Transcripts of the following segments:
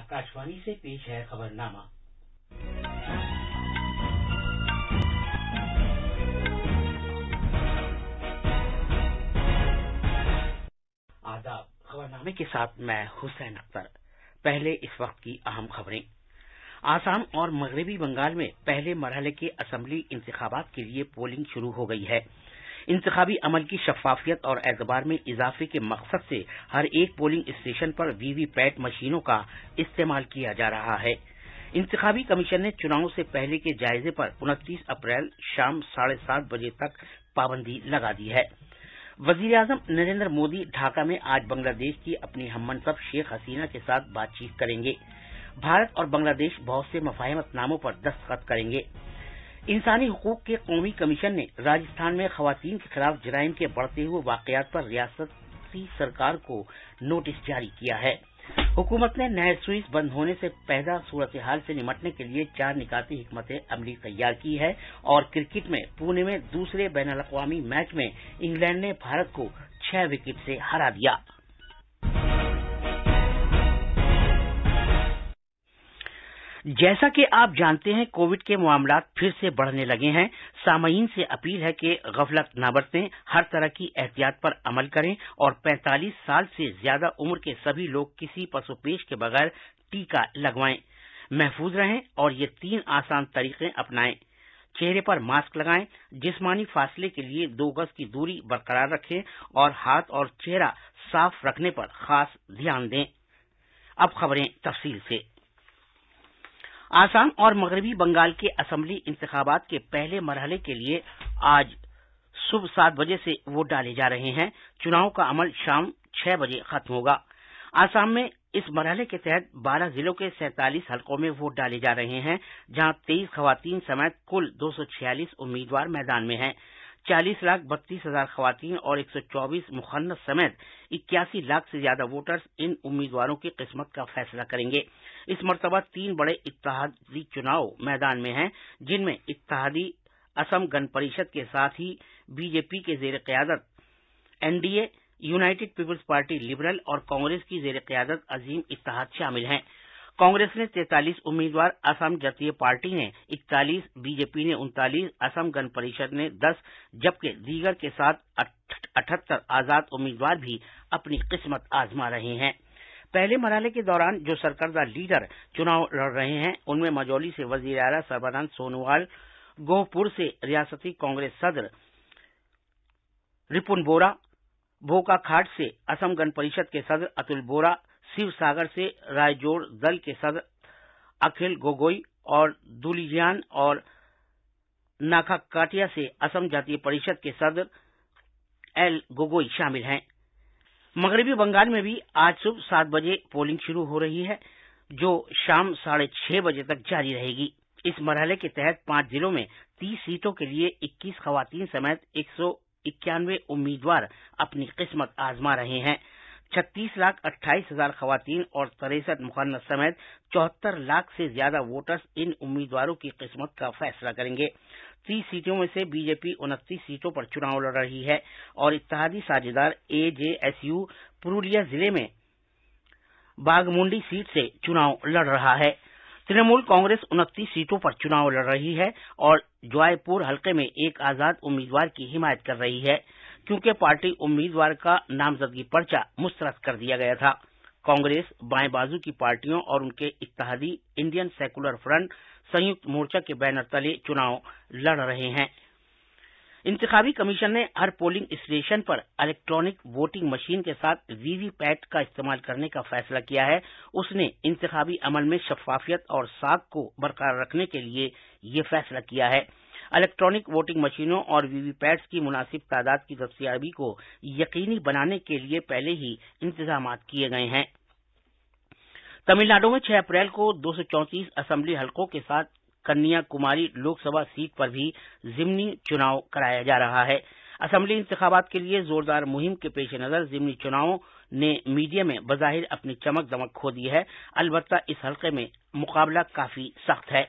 आकाशवाणी से पेश है खबरनामा। आदाब। खबरनामे के साथ मैं हुसैन अख्तर। पहले इस वक्त की अहम खबरें। आसाम और मगरबी बंगाल में पहले मरहले के असेंबली इंतखाबात के लिए पोलिंग शुरू हो गई है। इंतखाबी अमल की शफाफियत और एतबार में इजाफे के मकसद से हर एक पोलिंग स्टेशन पर वीवीपैट मशीनों का इस्तेमाल किया जा रहा है। इंतखाबी कमीशन ने चुनाव से पहले के जायजे पर 29 अप्रैल शाम 7:30 बजे तक पाबंदी लगा दी है। वजीर-ए-आजम नरेंद्र मोदी ढाका में आज बांग्लादेश की अपनी हममनसब शेख हसीना के साथ बातचीत करेंगे। भारत और बांग्लादेश बहुत से मफाहिमतनामों पर दस्तखत करेंगे। इंसानी हुकूक के कौमी कमीशन ने राजस्थान में खवातीन के खिलाफ जराइम के बढ़ते हुए वाकयात पर रियासती सरकार को नोटिस जारी किया है। हुकूमत ने नहर सुइस बंद होने से पैदा सूरत हाल से निपटने के लिए 4 निकाती हिकमत अमली तैयार की है। और क्रिकेट में पुणे में दूसरे बैनुल-अक़वामी मैच में इंग्लैंड ने भारत को 6 विकेट से हरा दिया। जैसा कि आप जानते हैं, कोविड के मामलात फिर से बढ़ने लगे हैं। सामाईन से अपील है कि गफलत न बरतें, हर तरह की एहतियात पर अमल करें और 45 साल से ज्यादा उम्र के सभी लोग किसी पसोपेश के बगैर टीका लगवाएं। महफूज रहें और ये 3 आसान तरीके अपनाएं। चेहरे पर मास्क लगाएं, जिस्मानी फासले के लिए 2 गज की दूरी बरकरार रखें और हाथ और चेहरा साफ रखने पर खास ध्यान दें। अब खबरें तफसील से। आसाम और मगरबी बंगाल के असेंबली इंतखाबात के पहले मरहले के लिए आज सुबह 7 बजे से वोट डाले जा रहे हैं। चुनाव का अमल शाम 6 बजे खत्म होगा। आसाम में इस मरहले के तहत 12 जिलों के 47 हलकों में वोट डाले जा रहे हैं, जहां 23 खवातीन समेत कुल 246 उम्मीदवार मैदान में हैं। 40,32,000 खवातीन और 124 मुखन्नस समेत 81 लाख से ज्यादा वोटर्स इन उम्मीदवारों की किस्मत का फैसला करेंगे। इस मर्तबा 3 बड़े इत्तेहादी चुनाव मैदान में हैं, जिनमें इत्तेहादी असम गण परिषद के साथ ही बीजेपी के जेर क़यादत NDA, United People's Party Liberal और कांग्रेस की जेर क़यादत अजीम इत्तेहाद शामिल हैं। कांग्रेस ने 43 उम्मीदवार, असम जातीय पार्टी ने 41, बीजेपी ने 39, असम गण परिषद ने 10, जबकि दीगर के साथ 78 आजाद उम्मीदवार भी अपनी किस्मत आजमा रहे हैं। पहले मरहले के दौरान जो सरकर्दा लीडर चुनाव लड़ रहे हैं, उनमें मजौली से वजीर आला सर्बानंद सोनोवाल, गोहपुर से रियासती कांग्रेस सदर रिपुन बोरा, बोकाखाट से असम गण परिषद के सदर अतुल बोरा, शिवसागर से रायजोड़ दल के सदर अखिल गोगोई और दुलियान और नाखाकाटिया से असम जातीय परिषद के सदर एल गोगोई शामिल हैं। मगरबी बंगाल में भी आज सुबह 7 बजे पोलिंग शुरू हो रही है, जो शाम 6:30 बजे तक जारी रहेगी। इस मरहले के तहत 5 जिलों में 30 सीटों के लिए 21 खवातीन समेत 191 उम्मीदवार अपनी किस्मत आजमा रहे हैं। 36,28,000 खवातीन और 63 मुखन्नस समेत 74 लाख से ज्यादा वोटर्स इन उम्मीदवारों की किस्मत का फैसला करेंगे। 30 सीटों में से बीजेपी 29 सीटों पर चुनाव लड़ रही है और इत्तेहादी साझेदार एजेएसयू पुरुलिया जिले में बागमुंडी सीट से चुनाव लड़ रहा है। तृणमूल कांग्रेस 29 सीटों पर चुनाव लड़ रही है और जॉयपुर हलके में एक आजाद उम्मीदवार की हिमायत कर रही है, क्योंकि पार्टी उम्मीदवार का नामजदगी पर्चा मुस्तरद कर दिया गया था। कांग्रेस, बाएं बाजू की पार्टियों और उनके इत्तेहादी इंडियन सेकुलर फ्रंट संयुक्त मोर्चा के बैनर तले चुनाव लड़ रहे हैं। इंतखाबी कमीशन ने हर पोलिंग स्टेशन पर इलेक्ट्रॉनिक वोटिंग मशीन के साथ वीवीपैट का इस्तेमाल करने का फैसला किया है। उसने इंतखाबी अमल में शफाफियत और साख को बरकरार रखने के लिए ये फैसला किया है। इलेक्ट्रॉनिक वोटिंग मशीनों और वीवीपैट्स की मुनासिब तादाद की दस्तयाबी को यकीनी बनाने के लिए पहले ही इंतजाम किए गए हैं। तमिलनाडु में 6 अप्रैल को 234 असेंबली हलकों के साथ कन्याकुमारी लोकसभा सीट पर भी ज़िमनी चुनाव कराया जा रहा है। असेंबली इंतखाबात के लिए जोरदार मुहिम के पेश नजर ज़िमनी चुनावों ने मीडिया में बज़ाहिर अपनी चमक दमक खो दी है। अलबत्ता इस हलके में मुकाबला काफी सख्त है।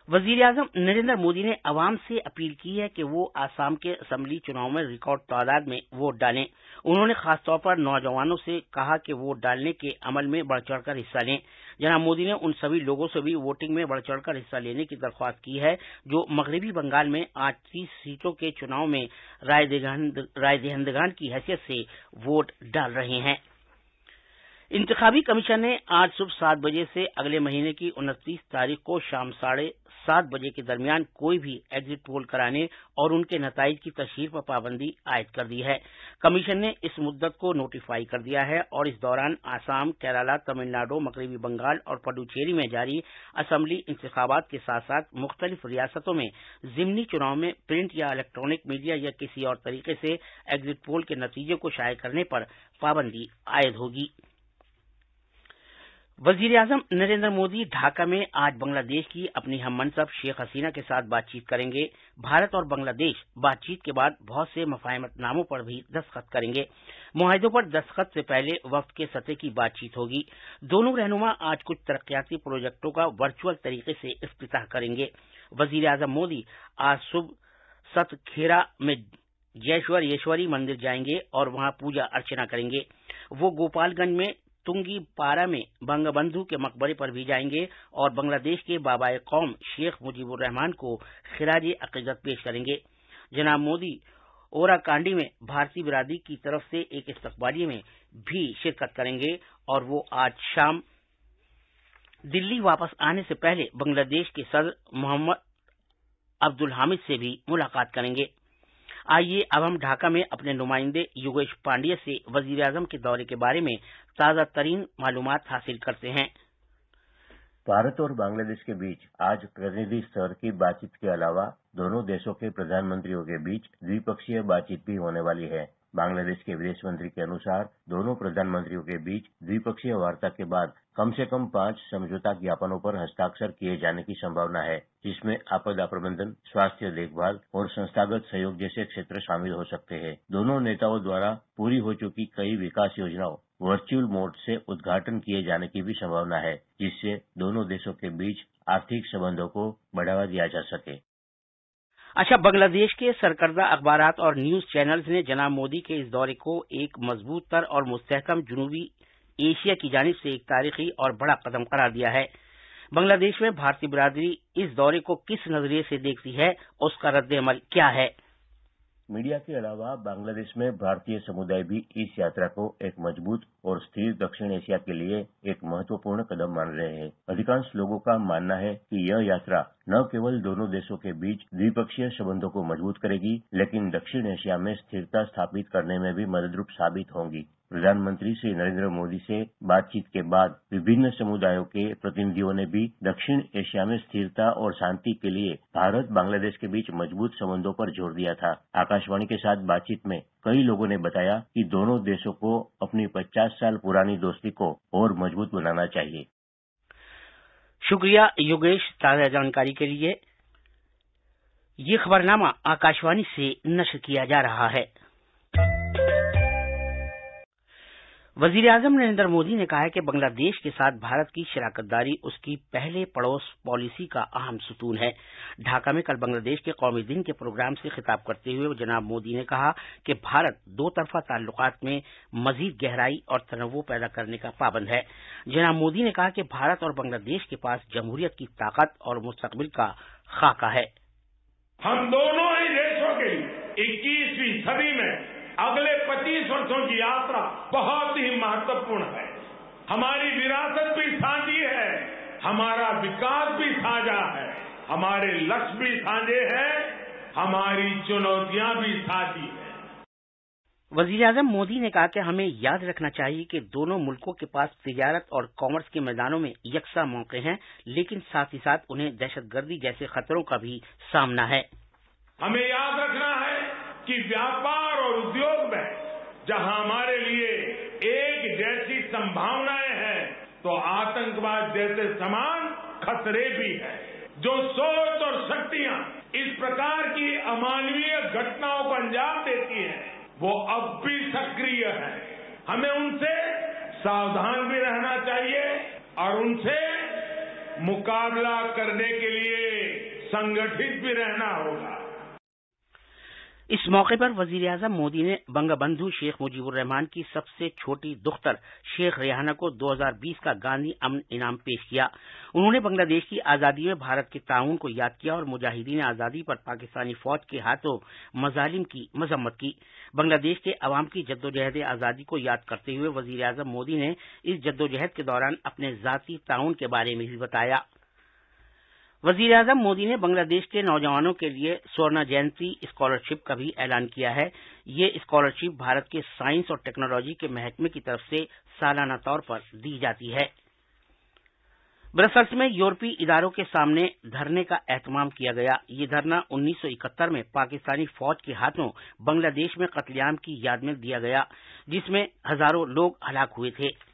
वजीर आजम नरेंद्र मोदी ने आवाम से अपील की है कि वो आसाम के असेंबली चुनाव में रिकॉर्ड तादाद में वोट डालें। उन्होंने खासतौर पर नौजवानों से कहा कि वोट डालने के अमल में बढ़ चढ़कर हिस्सा लें। जनाब मोदी ने उन सभी लोगों से भी वोटिंग में बढ़ चढ़कर हिस्सा लेने की दरख्वास्त की है जो मगरबी बंगाल में आज 30 सीटों के चुनाव में राय दहिंदगान की हैसियत से वोट डाल रहे हैं। इंतखाबी कमीशन ने आज सुबह 7 बजे से अगले महीने की 29 तारीख को शाम 7:30 बजे के दरमियान कोई भी एग्जिट पोल कराने और उनके नताइज की तशहीर पर पाबंदी आयद कर दी है। कमीशन ने इस मुद्दत को नोटिफाई कर दिया है और इस दौरान आसाम, केरला, तमिलनाडु, मगरबी बंगाल और पुडुचेरी में जारी असेंबली इंतखाबात के साथ साथ मुख्तलिफ रियासतों में जिमनी चुनाव में प्रिंट या इलेक्ट्रॉनिक मीडिया या किसी और तरीके से एग्जिट पोल के नतीजे को शाये करने पर पाबंदी आयद होगी। वजीर आजम नरेंद्र मोदी ढाका में आज बांग्लादेश की अपनी हममनसब शेख हसीना के साथ बातचीत करेंगे। भारत और बांग्लादेश बातचीत के बाद बहुत से मफाहमतनामों पर भी दस्तखत करेंगे। मुआहिदों पर दस्तखत से पहले वफ्द के सतह की बातचीत होगी। दोनों रहनुमा आज कुछ तरक्याती प्रोजेक्टों का वर्चुअल तरीके से इफ्तिताह करेंगे। वजीर आजम मोदी आज सुबह सतखेरा में जयेश्वरी मंदिर जाएंगे और वहां पूजा अर्चना करेंगे। वो गोपालगंज में तुंगी पारा में बंगबंधु के मकबरे पर भी जाएंगे और बांग्लादेश के बाबाए कौम शेख मुजीबुर रहमान को खिराज अकीदत पेश करेंगे। जनाब मोदी ओराकांडी में भारतीय बिरादरी की तरफ से एक इस्तकबालिये में भी शिरकत करेंगे और वो आज शाम दिल्ली वापस आने से पहले बांग्लादेश के सदर मोहम्मद अब्दुल हामिद से भी मुलाकात करेंगे। आइए अब हम ढाका में अपने नुमाइंदे योगेश पांडेय से वजीर आजम के दौरे के बारे में ताजा तरीन मालूमात हासिल करते हैं। भारत और बांग्लादेश के बीच आज प्रतिनिधि स्तर की बातचीत के अलावा दोनों देशों के प्रधानमंत्रियों के बीच द्विपक्षीय बातचीत भी होने वाली है। बांग्लादेश के विदेश मंत्री के अनुसार दोनों प्रधानमंत्रियों के बीच द्विपक्षीय वार्ता के बाद कम से कम 5 समझौता ज्ञापनों पर हस्ताक्षर किए जाने की संभावना है, जिसमें आपदा प्रबंधन, स्वास्थ्य देखभाल और संस्थागत सहयोग जैसे क्षेत्र शामिल हो सकते हैं। दोनों नेताओं द्वारा पूरी हो चुकी कई विकास योजनाओं वर्चुअल मोड से उद्घाटन किए जाने की भी संभावना है, जिससे दोनों देशों के बीच आर्थिक संबंधों को बढ़ावा दिया जा सके। अच्छा, बांग्लादेश के सरकर्दा अखबारात और न्यूज चैनल्स ने जनाब मोदी के इस दौरे को एक मजबूत तर और मुस्तहकम जनूबी एशिया की जानिब से एक तारीखी और बड़ा कदम करार दिया है। बांग्लादेश में भारतीय बिरादरी इस दौरे को किस नजरिए से देखती है, उसका रद्द-ए-अमल क्या है? मीडिया के अलावा बांग्लादेश में भारतीय समुदाय भी इस यात्रा को एक मजबूत और स्थिर दक्षिण एशिया के लिए एक महत्वपूर्ण कदम मान रहे हैं। अधिकांश लोगों का मानना है कि यह यात्रा न केवल दोनों देशों के बीच द्विपक्षीय संबंधों को मजबूत करेगी, लेकिन दक्षिण एशिया में स्थिरता स्थापित करने में भी मददरूप साबित होंगी। प्रधानमंत्री श्री नरेंद्र मोदी से बातचीत के बाद विभिन्न समुदायों के प्रतिनिधियों ने भी दक्षिण एशिया में स्थिरता और शांति के लिए भारत बांग्लादेश के बीच मजबूत संबंधों पर जोर दिया था। आकाशवाणी के साथ बातचीत में कई लोगों ने बताया कि दोनों देशों को अपनी 50 साल पुरानी दोस्ती को और मजबूत बनाना चाहिए। शुक्रिया योगेश, ताजा जानकारी के लिए। ये खबरनामा आकाशवाणी से नशर किया जा रहा है। वजीर आजम नरेंद्र मोदी ने कहा है कि बांग्लादेश के साथ भारत की शराकतदारी उसकी पहले पड़ोस पॉलिसी का अहम सुतून है। ढाका में कल बांग्लादेश के कौमी दिन के प्रोग्राम से खिताब करते हुए जनाब मोदी ने कहा कि भारत दो तरफा ताल्लुकात में मजीद गहराई और तनव्वुर पैदा करने का पाबंद है। जनाब मोदी ने कहा कि भारत और बांग्लादेश के पास जमहूरियत की ताकत और मुस्तकबिल का खाका है। हम दोनों ही देशों के 21वीं सदी में अगले 25 वर्षों की यात्रा बहुत ही महत्वपूर्ण है। हमारी विरासत भी साझी है, हमारा विकास भी साझा है, हमारे लक्ष्य भी साझे हैं, हमारी चुनौतियां भी साझी हैं। वजीर आजम मोदी ने कहा कि हमें याद रखना चाहिए कि दोनों मुल्कों के पास तिजारत और कॉमर्स के मैदानों में यकसा मौके हैं, लेकिन साथ ही साथ उन्हें दहशतगर्दी जैसे खतरों का भी सामना है। हमें याद रखना है कि व्यापार और उद्योग में जहां हमारे लिए एक जैसी संभावनाएं हैं, तो आतंकवाद जैसे समान खतरे भी हैं। जो सोच और शक्तियां इस प्रकार की अमानवीय घटनाओं को अंजाम देती हैं, वो अब भी सक्रिय है। हमें उनसे सावधान भी रहना चाहिए और उनसे मुकाबला करने के लिए संगठित भी रहना होगा। इस मौके पर वजीर आजम मोदी ने बंगबंधु शेख मुजीबुर रहमान की सबसे छोटी दुख्तर शेख रेहाना को 2020 का गांधी अमन इनाम पेश किया। उन्होंने बांग्लादेश की आजादी में भारत के ताउन को याद किया और मुजाहिदीन आजादी पर पाकिस्तानी फौज के हाथों मजालिम की मजम्मत की। बांग्लादेश के अवाम की जद्दोजहद आजादी को याद करते हुए वजीर आजम मोदी ने इस जद्दोजहद के दौरान अपने जाती ताउन के बारे में भी बताया। वजीर आजम मोदी ने बांग्लादेश के नौजवानों के लिए स्वर्ण जयंती स्कॉलरशिप का भी ऐलान किया है। ये स्कॉलरशिप भारत के साइंस और टेक्नोलॉजी के महकमे की तरफ से सालाना तौर पर दी जाती है। ब्रसल्स में यूरोपीय इदारों के सामने धरने का एहतमाम किया गया। ये धरना 1971 में पाकिस्तानी फौज के हाथों बांग्लादेश में कत्लेआम की याद में दिया गया, जिसमें हजारों लोग हलाक हुए थे।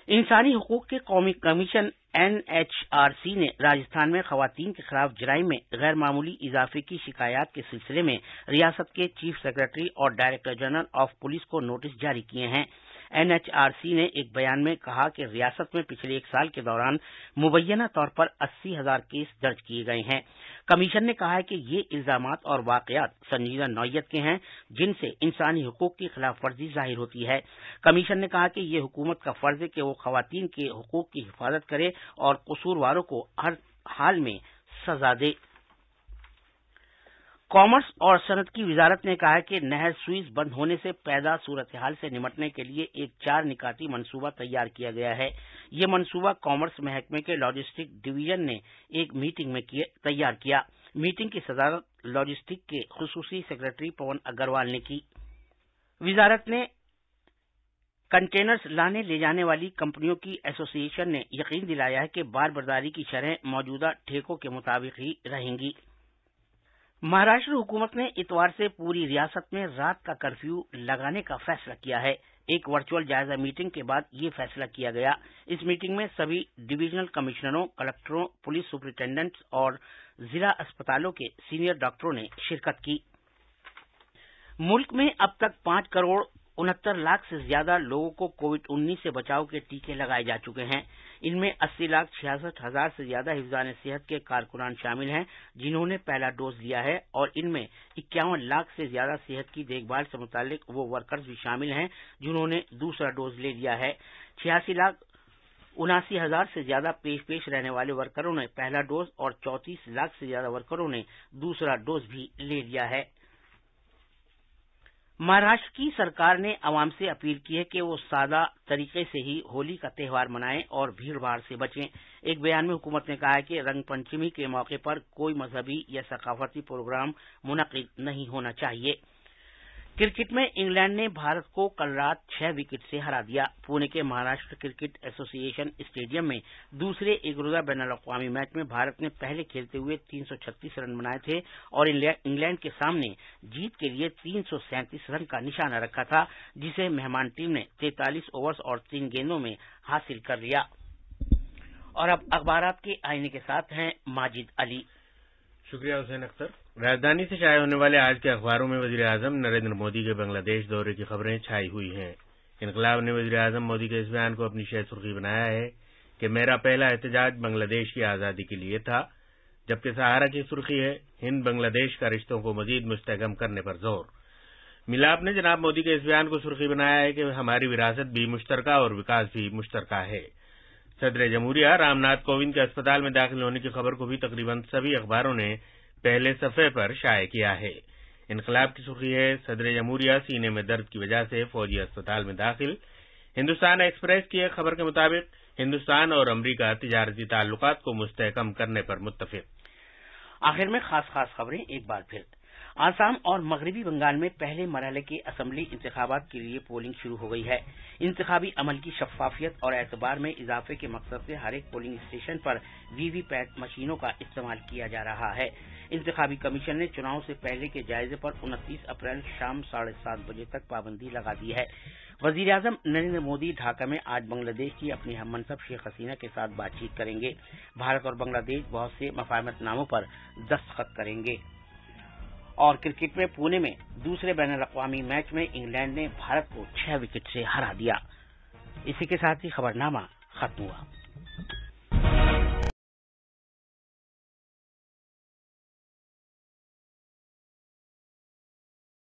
इंसानी हुकूक के कौमी कमीशन NHRC ने राजस्थान में खवातीन के खिलाफ जराइम में गैर मामूली इजाफे की शिकायत के सिलसिले में रियासत के चीफ सेक्रेटरी और डायरेक्टर जनरल ऑफ पुलिस को नोटिस जारी किए हैं। NHRC ने एक बयान में कहा कि रियासत में पिछले एक साल के दौरान मुबैना तौर पर 80,000 केस दर्ज किए गए हैं। कमीशन ने कहा है कि ये इल्जामात और वाकयात संजीदा नौयत के हैं, जिनसे इंसानी हुकूक की खिलाफ वर्जी जाहिर होती है। कमीशन ने कहा कि ये हुकूमत का फर्ज है कि वो खवातीन के हुकूक की हिफाजत करे और कसूरवारों को हर हाल में सजा दे। कॉमर्स और सनत की वजारत ने कहा है कि नहर सुइज बंद होने से पैदा सूरत हाल से निपटने के लिए एक 4 निकाती मंसूबा तैयार किया गया है। ये मंसूबा कॉमर्स महकमे के लॉजिस्टिक डिवीजन ने एक मीटिंग में तैयार किया। मीटिंग की सदारत लॉजिस्टिक के खुसूसी सेक्रेटरी पवन अग्रवाल ने की। वजारत ने कंटेनर्स लाने ले जाने वाली कंपनियों की एसोसिएशन ने यकीन दिलाया है कि बारबरदारी की शरह मौजूदा ठेकों के मुताबिक ही रहेंगी। महाराष्ट्र हुकूमत ने इतवार से पूरी रियासत में रात का कर्फ्यू लगाने का फैसला किया है। एक वर्चुअल जायजा मीटिंग के बाद ये फैसला किया गया। इस मीटिंग में सभी डिविजनल कमिश्नरों, कलेक्टरों, पुलिस सुपरिटेंडेंट्स और जिला अस्पतालों के सीनियर डॉक्टरों ने शिरकत की। मुल्क में अब तक 5 करोड़ 69 लाख से ज्यादा लोगों को कोविड-19 से बचाव के टीके लगाए जा चुके हैं। इनमें 80,66,000 से ज्यादा हिफाजन सेहत के कारकुनान शामिल हैं, जिन्होंने पहला डोज लिया है, और इनमें 51 लाख से ज्यादा सेहत की देखभाल से मुतालिक वो वर्कर्स भी शामिल हैं जिन्होंने दूसरा डोज ले लिया है। 86,79,000 से ज्यादा पेश रहने वाले वर्करों ने पहला डोज और 34 लाख से ज्यादा वर्करों ने दूसरा डोज भी ले लिया है। महाराष्ट्र की सरकार ने आवाम से अपील की है कि वो सादा तरीके से ही होली का त्यौहार मनाएं और भीड़-भाड़ से बचें। एक बयान में हुकूमत ने कहा है कि रंग पंचमी के मौके पर कोई मजहबी या सकाफती प्रोग्राम मुनक्किद नहीं होना चाहिए। क्रिकेट में इंग्लैंड ने भारत को कल रात 6 विकेट से हरा दिया। पुणे के महाराष्ट्र क्रिकेट एसोसिएशन स्टेडियम में दूसरे एक रोजा बैनुल-अक़वामी मैच में भारत ने पहले खेलते हुए 336 रन बनाए थे और इंग्लैंड के सामने जीत के लिए 337 रन का निशाना रखा था, जिसे मेहमान टीम ने 43 ओवर्स और 3 गेंदों में हासिल कर लिया। और अब अखबारात के आईने के साथ हैं माजिद अली। शुक्रिया हुसैन अख्तर। राजधानी से शाये होने वाले आज के अखबारों में वजीर आजम नरेंद्र मोदी के बांग्लादेश दौरे की खबरें छाई हुई हैं। इनकलाब ने वजीर आजम मोदी के इस बयान को अपनी शह सुर्खी बनाया है कि मेरा पहला एहतजाज बांग्लादेश की आजादी के लिए था, जबकि सहारा की सुर्खी है हिंद बांग्लादेश का रिश्तों को मजीद मुस्तहकम करने पर जोर। मिलाप ने जनाब मोदी के इस बयान को सुर्खी बनाया है कि हमारी विरासत भी मुश्तरका और विकास भी मुश्तरका है। सदर जमहूरिया रामनाथ कोविंद के अस्पताल में दाखिल होने की खबर को भी तकरीबन सभी अखबारों ने पहले सफे पर शाये किया है। इनकलाब की सुर्खी है सदर जमहूरिया सीने में दर्द की वजह से फौजी अस्पताल में दाखिल। हिंदुस्तान एक्सप्रेस की एक खबर के मुताबिक हिंदुस्तान और अमरीका तिजारती ताल्लुकात को मुस्तहकम करने पर मुत्तफिक। आखिर में खास खबरें एक बार फिर। आसाम और मगरबी बंगाल में पहले मरहले के असेंबली इंतखाबात के लिए पोलिंग शुरू हो गई है। इंतखाबी अमल की शफाफियत और एतबार में इजाफे के मकसद से हर एक पोलिंग स्टेशन पर वीवीपैट मशीनों का इस्तेमाल किया जा रहा है। इंतखाबी कमीशन ने चुनाव से पहले के जायजे पर 29 अप्रैल शाम 7:30 बजे तक पाबंदी लगा दी है। वजीर आजम नरेंद्र मोदी ढाका में आज बांग्लादेश की अपनी हममनसब शेख हसीना के साथ बातचीत करेंगे। भारत और बांग्लादेश बहुत से मफाहमतनामों पर दस्तखत करेंगे। और क्रिकेट में पुणे में दूसरे बैनुल-अक़वामी मैच में इंग्लैंड ने भारत को 6 विकेट से हरा दिया। इसी के साथ ही खबरनामा खत्म हुआ।